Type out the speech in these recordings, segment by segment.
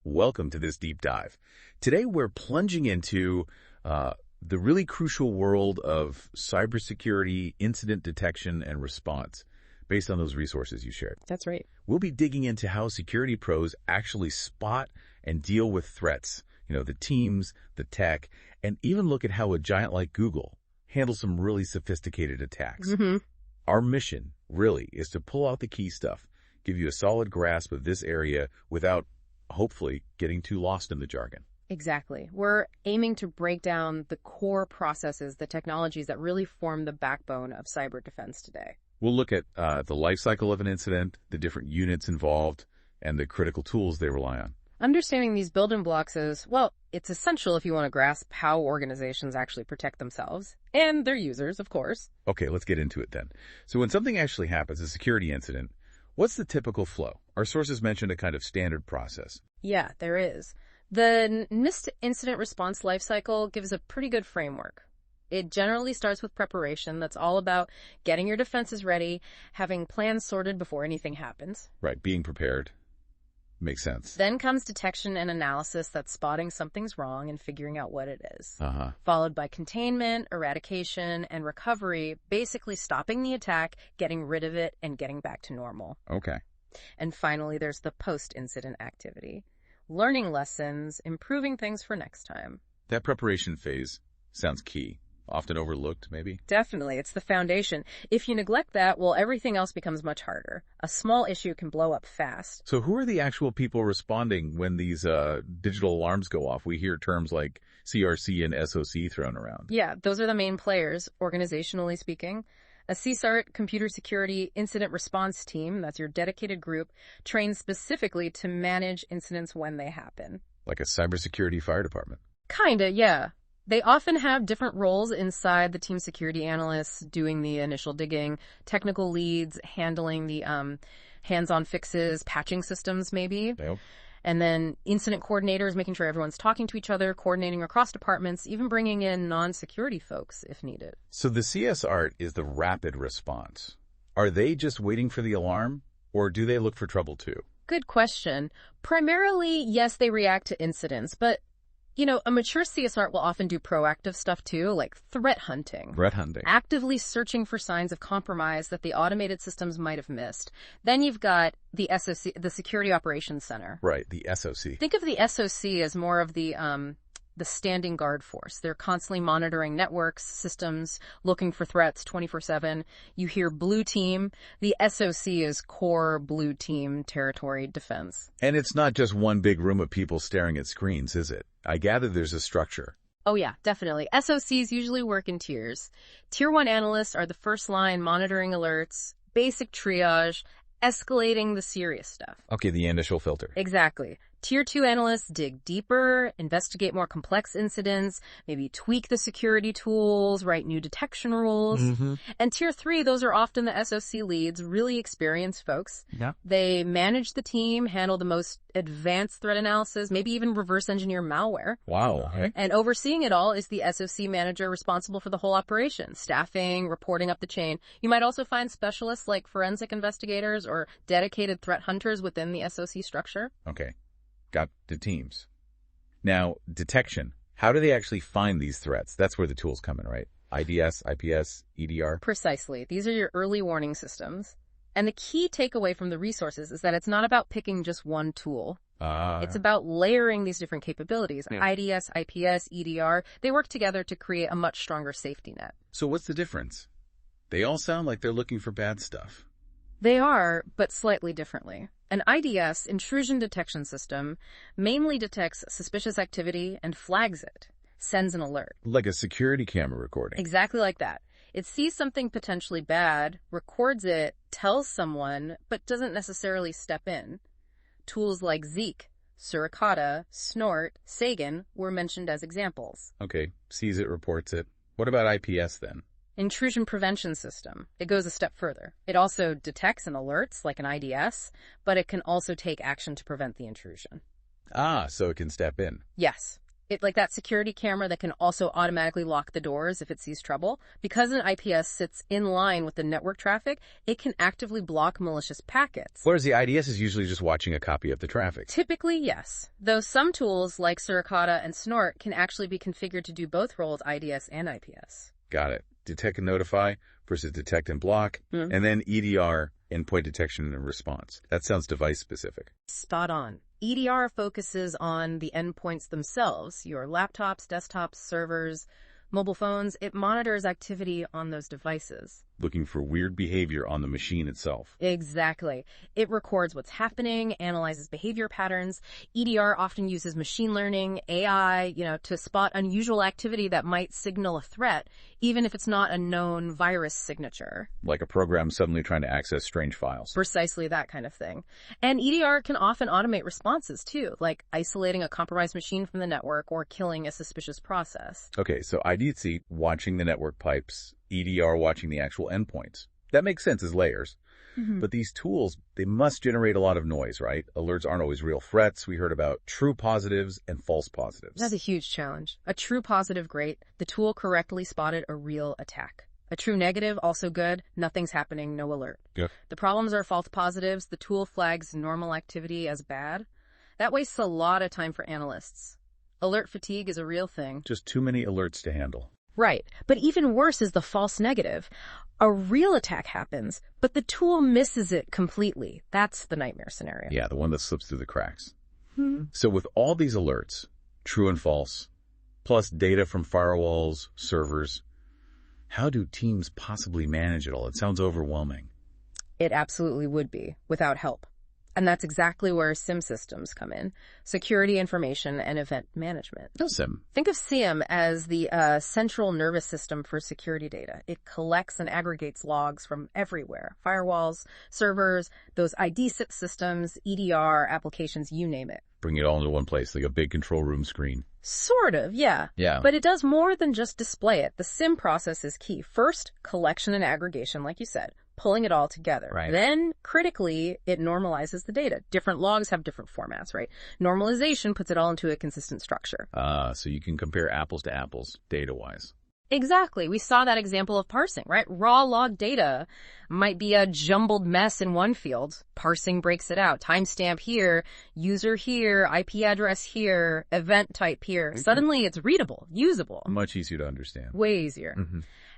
Welcome to this deep dive. Today we're plunging into the really crucial world of cybersecurity, incident detection, and response based on those resources you shared. That's right. We'll be digging into how security pros actually spot and deal with threats, the teams, the tech, and even look at how a giant like Google handles some really sophisticated attacks. Our mission, really, is to pull out the key stuff, give you a solid grasp of this area without, hopefully, getting too lost in the jargon. Exactly. We're aiming to break down the core processes, the technologies that really form the backbone of cyber defense today. We'll look at the life cycle of an incident, the different units involved, and the critical tools they rely on. Understanding these building blocks is, well, it's essential if you want to grasp how organizations actually protect themselves and their users, of course. Okay, let's get into it then. So when something actually happens, a security incident, what's the typical flow? Our sources mentioned a kind of standard process. Yeah, there is. The NIST incident response lifecycle gives a pretty good framework. It generally starts with preparation. That's all about getting your defenses ready, having plans sorted before anything happens. Right, being prepared. Makes sense. Then comes detection and analysis. That's spotting something's wrong and figuring out what it is. Uh-huh. Followed by containment, eradication, and recovery, basically stopping the attack, getting rid of it, and getting back to normal. Okay. And finally, there's the post-incident activity. Learning lessons, improving things for next time. That preparation phase sounds key. Often overlooked, maybe? Definitely. It's the foundation. If you neglect that, well, everything else becomes much harder. A small issue can blow up fast. So who are the actual people responding when these digital alarms go off? We hear terms like CRC and SOC thrown around. Yeah, those are the main players, organizationally speaking. A CSART, Computer Security Incident Response Team, that's your dedicated group, trained specifically to manage incidents when they happen. Like a cybersecurity fire department. Kinda, yeah. They often have different roles inside the team: security analysts doing the initial digging, technical leads handling the hands-on fixes, patching systems maybe. Yep. And then incident coordinators making sure everyone's talking to each other, coordinating across departments, even bringing in non-security folks if needed. So the CSART is the rapid response. Are they just waiting for the alarm, or do they look for trouble too? Good question. Primarily, yes, they react to incidents, but a mature CSART will often do proactive stuff too, like threat hunting. Threat hunting. Actively searching for signs of compromise that the automated systems might have missed. Then you've got the SOC, the Security Operations Center. Right, the SOC. Think of the SOC as more of the standing guard force. They're constantly monitoring networks, systems, looking for threats 24/7. You hear blue team. The SOC is core blue team territory defense. And it's not just one big room of people staring at screens, is it? I gather there's a structure. Oh yeah, definitely. SOCs usually work in tiers. Tier 1 analysts are the first line monitoring alerts, basic triage, escalating the serious stuff. Okay, the initial filter. Exactly. Tier 2 analysts dig deeper, investigate more complex incidents, maybe tweak the security tools, write new detection rules. And Tier 3, those are often the SOC leads, really experienced folks. Yeah. They manage the team, handle the most advanced threat analysis, maybe even reverse engineer malware. Wow. Okay. And overseeing it all is the SOC manager responsible for the whole operation, staffing, reporting up the chain. You might also find specialists like forensic investigators or dedicated threat hunters within the SOC structure. Okay. Got the teams. Now, detection. How do they actually find these threats? That's where the tools come in, right? IDS, IPS, EDR? Precisely. These are your early warning systems. And the key takeaway from the resources is that it's not about picking just one tool. It's about layering these different capabilities. Yeah. IDS, IPS, EDR, they work together to create a much stronger safety net. So what's the difference? They all sound like they're looking for bad stuff. They are, but slightly differently. An IDS, intrusion detection system, mainly detects suspicious activity and flags it, sends an alert. Like a security camera recording. Exactly like that. It sees something potentially bad, records it, tells someone, but doesn't necessarily step in. Tools like Zeek, Suricata, Snort, Sagan were mentioned as examples. Okay, sees it, reports it. What about IPS then? Intrusion prevention system. It goes a step further. It also detects and alerts like an IDS, but it can also take action to prevent the intrusion. So it can step in. Yes. Like that security camera that can also automatically lock the doors if it sees trouble. Because an IPS sits in line with the network traffic, it can actively block malicious packets. Whereas the IDS is usually just watching a copy of the traffic. Typically, yes. Though some tools like Suricata and Snort can actually be configured to do both roles, IDS and IPS. Got it. Detect and notify versus detect and block, and then EDR, endpoint detection and response. That sounds device specific. Spot on. EDR focuses on the endpoints themselves, your laptops, desktops, servers, mobile phones. It monitors activity on those devices. Looking for weird behavior on the machine itself. Exactly. It records what's happening, analyzes behavior patterns. EDR often uses machine learning, AI, to spot unusual activity that might signal a threat, even if it's not a known virus signature. Like a program suddenly trying to access strange files. Precisely that kind of thing. And EDR can often automate responses too, like isolating a compromised machine from the network or killing a suspicious process. Okay, so IDC watching the network pipes, EDR watching the actual endpoints. That makes sense as layers. But these tools, they must generate a lot of noise, right? Alerts aren't always real threats. We heard about true positives and false positives. That's a huge challenge. A true positive, great. The tool correctly spotted a real attack. A true negative, also good. Nothing's happening, no alert. Yep. The problems are false positives. The tool flags normal activity as bad. That wastes a lot of time for analysts. Alert fatigue is a real thing. Just too many alerts to handle. Right. But even worse is the false negative. A real attack happens, but the tool misses it completely. That's the nightmare scenario. Yeah, the one that slips through the cracks. So with all these alerts, true and false, plus data from firewalls, servers, how do teams possibly manage it all? It sounds overwhelming. It absolutely would be, without help. And that's exactly where SIM systems come in. Security information and event management. No SIM. Think of SIEM as the central nervous system for security data. It collects and aggregates logs from everywhere. Firewalls, servers, those ID systems, EDR, applications, you name it. Bring it all into one place, like a big control room screen. Sort of, yeah. Yeah. But it does more than just display it. The SIM process is key. First, collection and aggregation, like you said. Pulling it all together. Right. Then, critically, it normalizes the data. Different logs have different formats, right? Normalization puts it all into a consistent structure. So you can compare apples to apples, data-wise. Exactly. We saw that example of parsing, right? Raw log data might be a jumbled mess in one field. Parsing breaks it out. Timestamp here, user here, IP address here, event type here. Okay. Suddenly it's readable, usable. Much easier to understand. Way easier.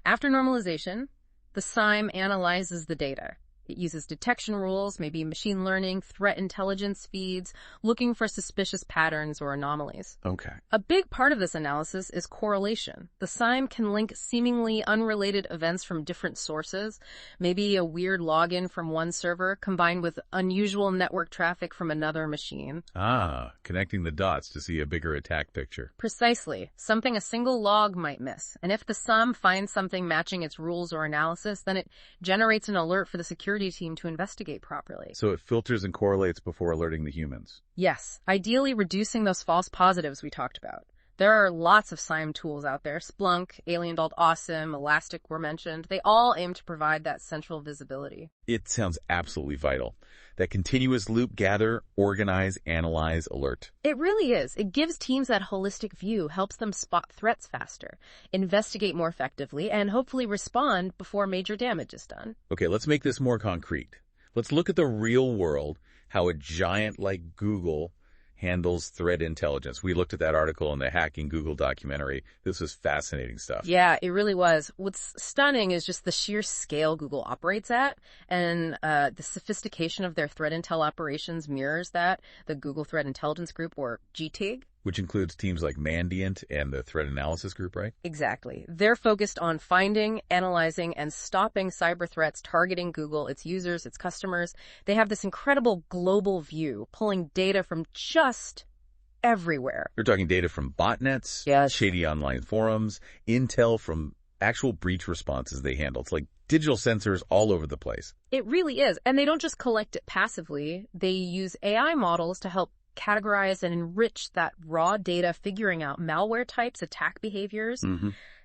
After normalization, the SIEM analyzes the data. It uses detection rules, maybe machine learning, threat intelligence feeds, looking for suspicious patterns or anomalies. Okay. A big part of this analysis is correlation. The SIEM can link seemingly unrelated events from different sources, maybe a weird login from one server combined with unusual network traffic from another machine. Connecting the dots to see a bigger attack picture. Precisely. Something a single log might miss. And if the SIEM finds something matching its rules or analysis, then it generates an alert for the security team to investigate properly. So it filters and correlates before alerting the humans. Yes, ideally reducing those false positives we talked about. There are lots of SIEM tools out there. Splunk, Alien.Awesome, Elastic were mentioned. They all aim to provide that central visibility. It sounds absolutely vital. That continuous loop, gather, organize, analyze, alert. It really is. It gives teams that holistic view, helps them spot threats faster, investigate more effectively, and hopefully respond before major damage is done. Okay, let's make this more concrete. Let's look at the real world, how a giant like Google handles threat intelligence. We looked at that article in the Hacking Google documentary. This was fascinating stuff. Yeah, it really was. What's stunning is just the sheer scale Google operates at, and the sophistication of their threat intel operations mirrors that. The Google Threat Intelligence Group, or GTIG. Which includes teams like Mandiant and the Threat Analysis Group, right? Exactly. They're focused on finding, analyzing, and stopping cyber threats targeting Google, its users, its customers. They have this incredible global view, pulling data from just everywhere. You're talking data from botnets, Yes. shady online forums, intel from actual breach responses they handle. It's like digital sensors all over the place. It really is. And they don't just collect it passively. They use AI models to help categorize and enrich that raw data, figuring out malware types, attack behaviors.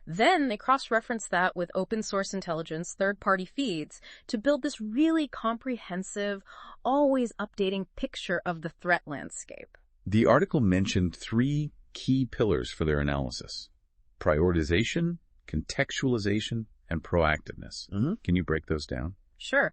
Then they cross-reference that with open source intelligence, third-party feeds, to build this really comprehensive, always updating picture of the threat landscape. The article mentioned 3 key pillars for their analysis: prioritization, contextualization, and proactiveness. Can you break those down? Sure.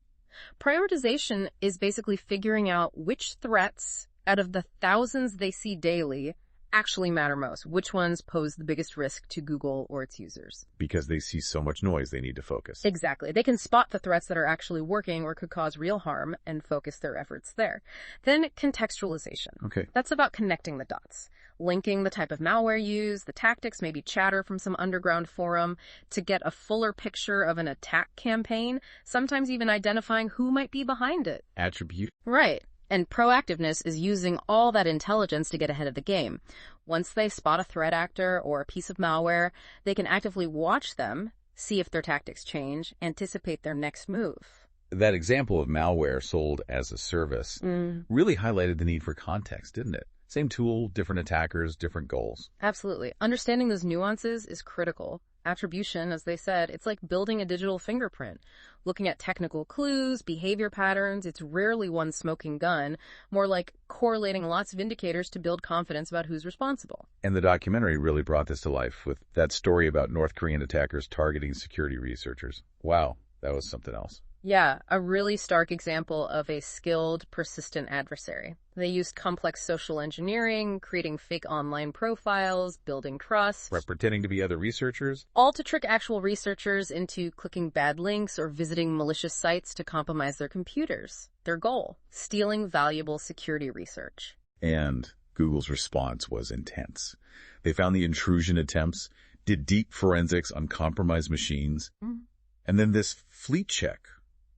Prioritization is basically figuring out which threats out of the thousands they see daily actually matter most. Which ones pose the biggest risk to Google or its users? Because they see so much noise, they need to focus. Exactly. They can spot the threats that are actually working or could cause real harm and focus their efforts there. Then contextualization. Okay. That's about connecting the dots, linking the type of malware used, the tactics, maybe chatter from some underground forum, to get a fuller picture of an attack campaign, sometimes even identifying who might be behind it. Attribute. Right. And proactiveness is using all that intelligence to get ahead of the game. Once they spot a threat actor or a piece of malware, they can actively watch them, see if their tactics change, anticipate their next move. That example of malware sold as a service really highlighted the need for context, didn't it? Same tool, different attackers, different goals. Absolutely. Understanding those nuances is critical. Attribution, as they said, it's like building a digital fingerprint. Looking at technical clues, behavior patterns, it's rarely one smoking gun, more like correlating lots of indicators to build confidence about who's responsible. And the documentary really brought this to life with that story about North Korean attackers targeting security researchers. Wow, that was something else. Yeah, a really stark example of a skilled, persistent adversary. They used complex social engineering, creating fake online profiles, building trust. Right, pretending to be other researchers. All to trick actual researchers into clicking bad links or visiting malicious sites to compromise their computers. Their goal: stealing valuable security research. And Google's response was intense. They found the intrusion attempts, did deep forensics on compromised machines, and then this fleet check.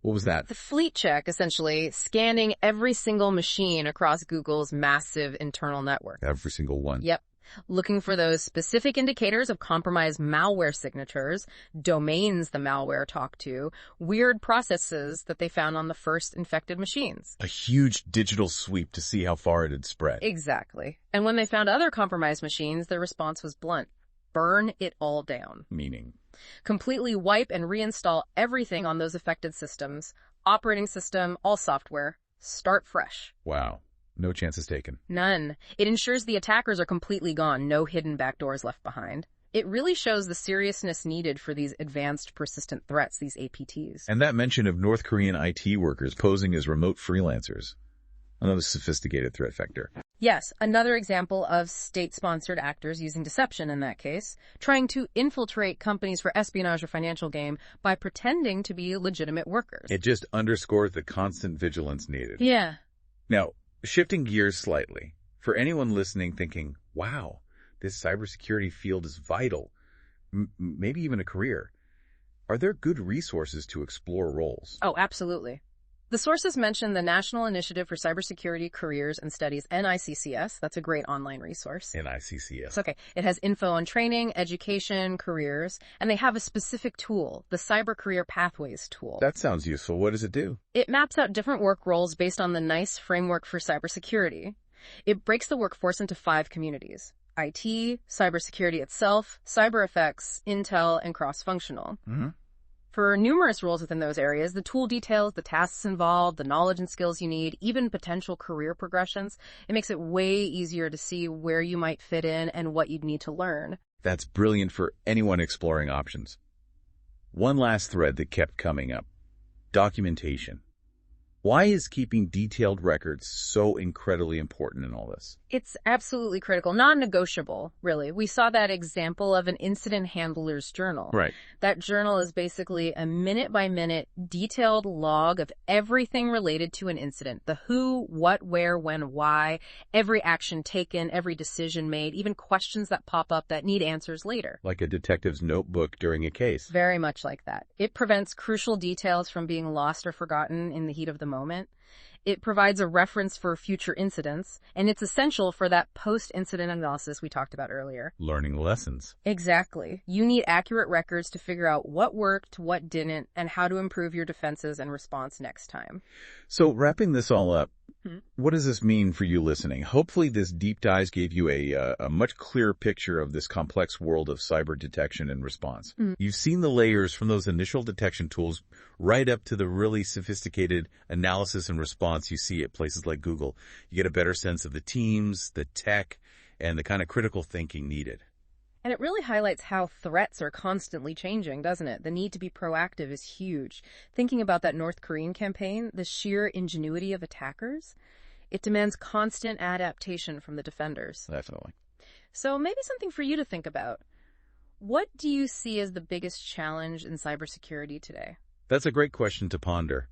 What was that? The fleet check, essentially, scanning every single machine across Google's massive internal network. Every single one. Yep. Looking for those specific indicators of compromised malware signatures, domains the malware talked to, weird processes that they found on the first infected machines. A huge digital sweep to see how far it had spread. Exactly. And when they found other compromised machines, their response was blunt: burn it all down. Meaning? Completely wipe and reinstall everything on those affected systems, operating system, all software. Start fresh. Wow. No chances taken. None. It ensures the attackers are completely gone, no hidden backdoors left behind. It really shows the seriousness needed for these advanced persistent threats, these APTs. And that mention of North Korean IT workers posing as remote freelancers. Another sophisticated threat vector. Yes, another example of state-sponsored actors using deception in that case, trying to infiltrate companies for espionage or financial gain by pretending to be legitimate workers. It just underscores the constant vigilance needed. Yeah. Now, shifting gears slightly, for anyone listening thinking, wow, this cybersecurity field is vital, maybe even a career, are there good resources to explore roles? Oh, absolutely. The sources mention the National Initiative for Cybersecurity Careers and Studies, NICCS. That's a great online resource. NICCS. It's okay. It has info on training, education, careers, and they have a specific tool, the Cyber Career Pathways tool. That sounds useful. What does it do? It maps out different work roles based on the NICE framework for cybersecurity. It breaks the workforce into 5 communities: IT, cybersecurity itself, cyber effects, intel, and cross-functional. For numerous roles within those areas, the tool details the tasks involved, the knowledge and skills you need, even potential career progressions. It makes it way easier to see where you might fit in and what you'd need to learn. That's brilliant for anyone exploring options. One last thread that kept coming up: documentation. Why is keeping detailed records so incredibly important in all this? It's absolutely critical, non-negotiable, really. We saw that example of an incident handler's journal. Right. That journal is basically a minute-by-minute detailed log of everything related to an incident: the who, what, where, when, why, every action taken, every decision made, even questions that pop up that need answers later. Like a detective's notebook during a case. Very much like that. It prevents crucial details from being lost or forgotten in the heat of the moment. It provides a reference for future incidents, and it's essential for that post-incident analysis we talked about earlier. Learning lessons. Exactly. You need accurate records to figure out what worked, what didn't, and how to improve your defenses and response next time. So wrapping this all up, what does this mean for you listening? Hopefully this deep dive gave you a much clearer picture of this complex world of cyber detection and response. You've seen the layers from those initial detection tools right up to the really sophisticated analysis and response you see at places like Google. You get a better sense of the teams, the tech, and the kind of critical thinking needed. And it really highlights how threats are constantly changing, doesn't it? The need to be proactive is huge. Thinking about that North Korean campaign, the sheer ingenuity of attackers, it demands constant adaptation from the defenders. Definitely. So maybe something for you to think about. What do you see as the biggest challenge in cybersecurity today? That's a great question to ponder.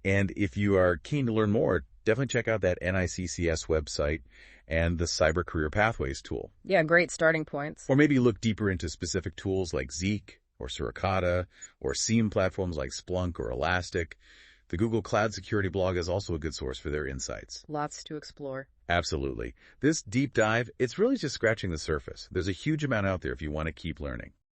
And if you are keen to learn more, definitely check out that NICCS website and the Cyber Career Pathways tool. Yeah, great starting points. Or maybe look deeper into specific tools like Zeek or Suricata or SIEM platforms like Splunk or Elastic. The Google Cloud Security blog is also a good source for their insights. Lots to explore. Absolutely. This deep dive, it's really just scratching the surface. There's a huge amount out there if you want to keep learning.